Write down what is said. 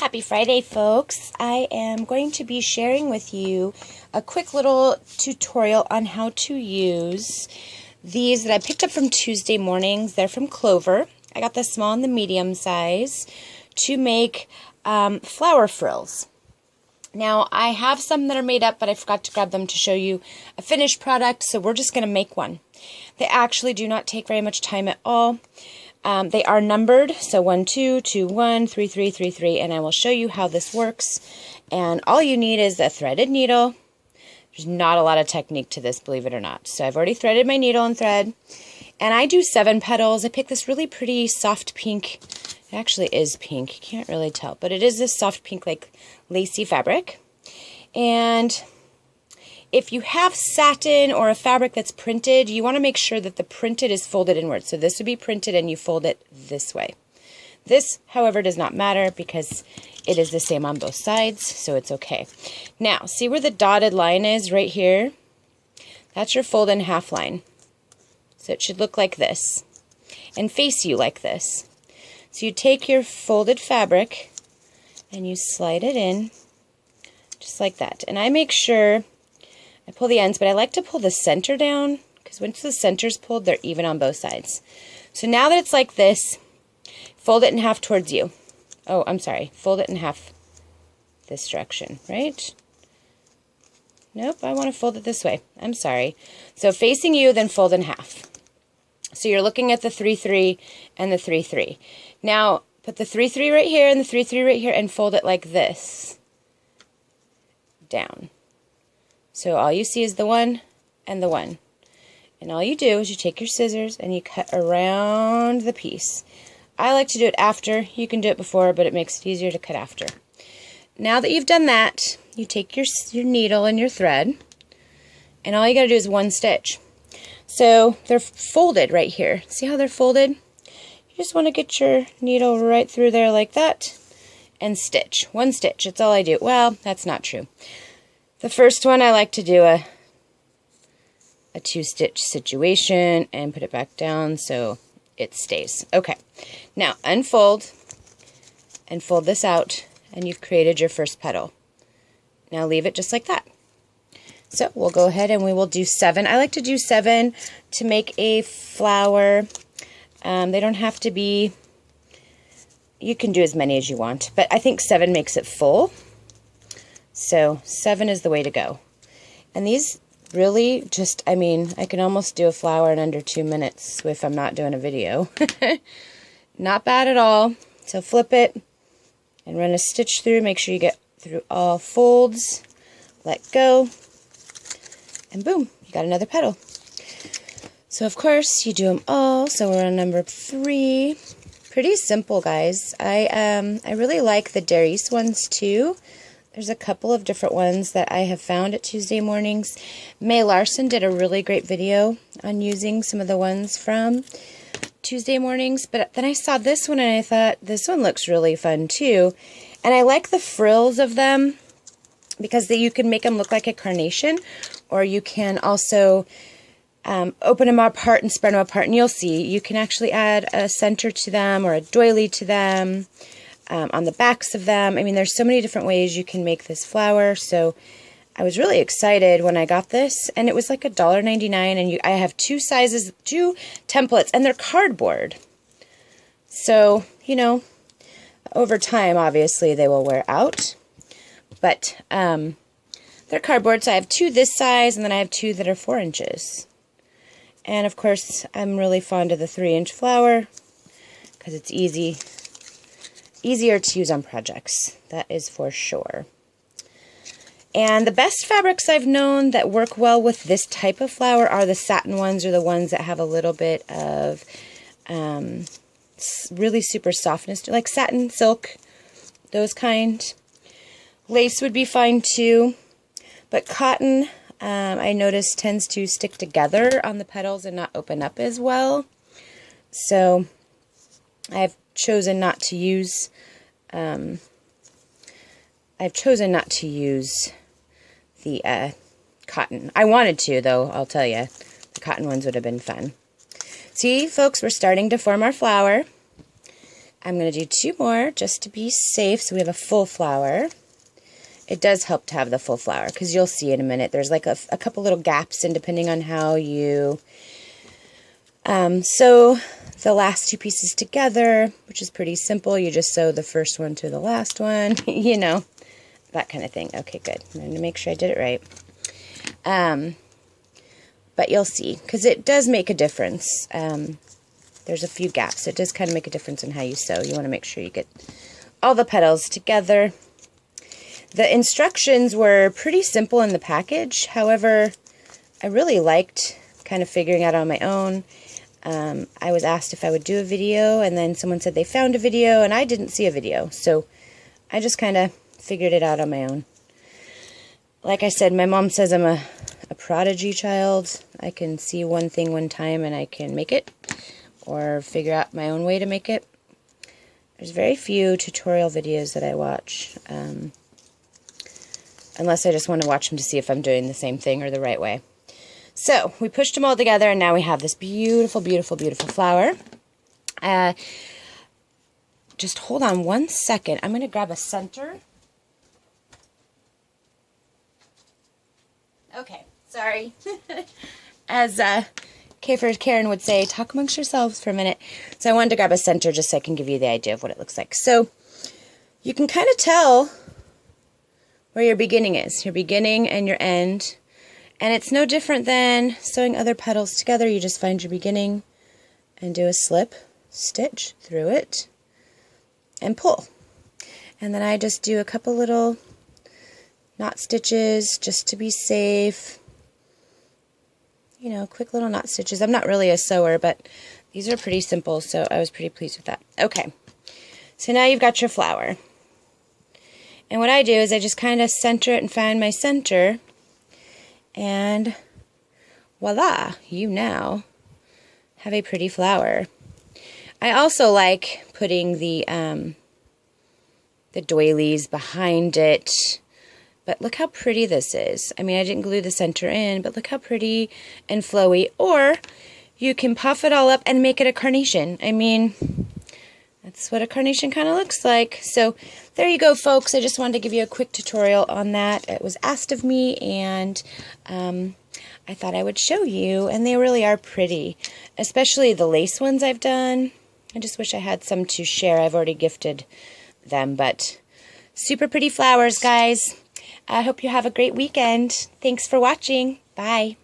Happy Friday, folks. I am going to be sharing with you a quick little tutorial on how to use these that I picked up from Tuesday mornings. They're from Clover. I got the small and the medium size to make flower frills. Now, I have some that are made up, but I forgot to grab them to show you a finished product, so we're just going to make one. They actually do not take very much time at all. They are numbered, so 1, 2, 2, 1, 3, 3, 3, 3, and I will show you how this works. And all you need is a threaded needle. There's not a lot of technique to this, believe it or not. So I've already threaded my needle and thread, and I do 7 petals. I picked this really pretty soft pink. It actually is pink. You can't really tell, but it is this soft pink, like lacy fabric. And if you have satin or a fabric that's printed, you want to make sure that the printed is folded inward. So this would be printed and you fold it this way. This, however, does not matter because it is the same on both sides, so it's okay. Now, see where the dotted line is right here? That's your fold in half line. So it should look like this and face you like this. So you take your folded fabric and you slide it in just like that. And I make sure I pull the ends, but I like to pull the center down because once the center's pulled, they're even on both sides. So now that it's like this, fold it in half towards you. Oh, I'm sorry. Fold it in half this direction, right? Nope, I want to fold it this way. I'm sorry. So facing you, then fold in half. So you're looking at the 3, 3 and the 3, 3. Now, put the 3, 3 right here and the 3, 3 right here and fold it like this. Down. So all you see is the 1 and the 1. And all you do is you take your scissors and you cut around the piece. I like to do it after. You can do it before, but it makes it easier to cut after. Now that you've done that, you take your needle and your thread, and all you got to do is 1 stitch. So they're folded right here. See how they're folded? You just want to get your needle right through there like that and stitch. 1 stitch. That's all I do. Well, that's not true. The first one I like to do a 2-stitch situation and put it back down so it stays. Okay, now unfold and fold this out and you've created your first petal. Now leave it just like that. So we'll go ahead and we will do 7. I like to do 7 to make a flower. They don't have to be, you can do as many as you want, but I think 7 makes it full. So 7 is the way to go. And these really just, I mean, I can almost do a flower in under 2 minutes if I'm not doing a video. Not bad at all. So flip it and run a stitch through. Make sure you get through all folds. Let go. And boom, you got another petal. So of course you do them all. So we're on number 3. Pretty simple, guys. I really like the Darice ones too. There's a couple of different ones that I have found at Tuesday mornings. May Larson did a really great video on using some of the ones from Tuesday mornings, but then I saw this one and I thought this one looks really fun too. And I like the frills of them because you can make them look like a carnation, or you can also open them apart and spread them apart, and you'll see you can actually add a center to them or a doily to them. On the backs of them. I mean, there's so many different ways you can make this flower, so I was really excited when I got this, and it was like $1.99, and I have 2 sizes, 2 templates, and they're cardboard. So, you know, over time, obviously, they will wear out, but they're cardboard, so I have 2 this size, and then I have 2 that are 4 inches. And, of course, I'm really fond of the 3-inch flower because it's easier to use on projects, that is for sure. And the best fabrics I've known that work well with this type of flower are the satin ones, or the ones that have a little bit of really super softness, like satin, silk, those kind. Lace would be fine too, but cotton I noticed tends to stick together on the petals and not open up as well. So I've chosen not to use the cotton. I wanted to, though, I'll tell you. The cotton ones would have been fun. See, folks, we're starting to form our flower. I'm going to do 2 more just to be safe so we have a full flower. It does help to have the full flower because you'll see in a minute. There's like a couple little gaps, and depending on how you sew the last 2 pieces together, which is pretty simple, you just sew the first one to the last one, you know, that kind of thing. Okay, good. I'm going to make sure I did it right. But you'll see, because it does make a difference. There's a few gaps. It does kind of make a difference in how you sew. You want to make sure you get all the petals together. The instructions were pretty simple in the package. However, I really liked kind of figuring out on my own. I was asked if I would do a video, and then someone said they found a video, and I didn't see a video. So I just kind of figured it out on my own. Like I said, my mom says I'm a prodigy child. I can see one thing one time and I can make it, or figure out my own way to make it. There's very few tutorial videos that I watch, unless I just want to watch them to see if I'm doing the same thing or the right way. So, we pushed them all together, and now we have this beautiful, beautiful, beautiful flower. Just hold on one second. I'm going to grab a center. Okay, sorry. As Karen would say, talk amongst yourselves for a minute. So I wanted to grab a center just so I can give you the idea of what it looks like. So, you can kind of tell where your beginning is, your beginning and your end. And it's no different than sewing other petals together. You just find your beginning and do a slip stitch through it and pull. And then I just do a couple little knot stitches just to be safe. You know, quick little knot stitches. I'm not really a sewer, but these are pretty simple, so I was pretty pleased with that. Okay, so now you've got your flower. And what I do is I just kind of center it and find my center, and voila, you now have a pretty flower. I also like putting the doilies behind it, but look how pretty this is. I mean, I didn't glue the center in, but look how pretty and flowy. Or you can puff it all up and make it a carnation. I mean, that's what a carnation kind of looks like. So there you go, folks. I just wanted to give you a quick tutorial on that. It was asked of me, and I thought I would show you, and they really are pretty, especially the lace ones I've done. I just wish I had some to share. I've already gifted them, but super pretty flowers, guys. I hope you have a great weekend. Thanks for watching. Bye.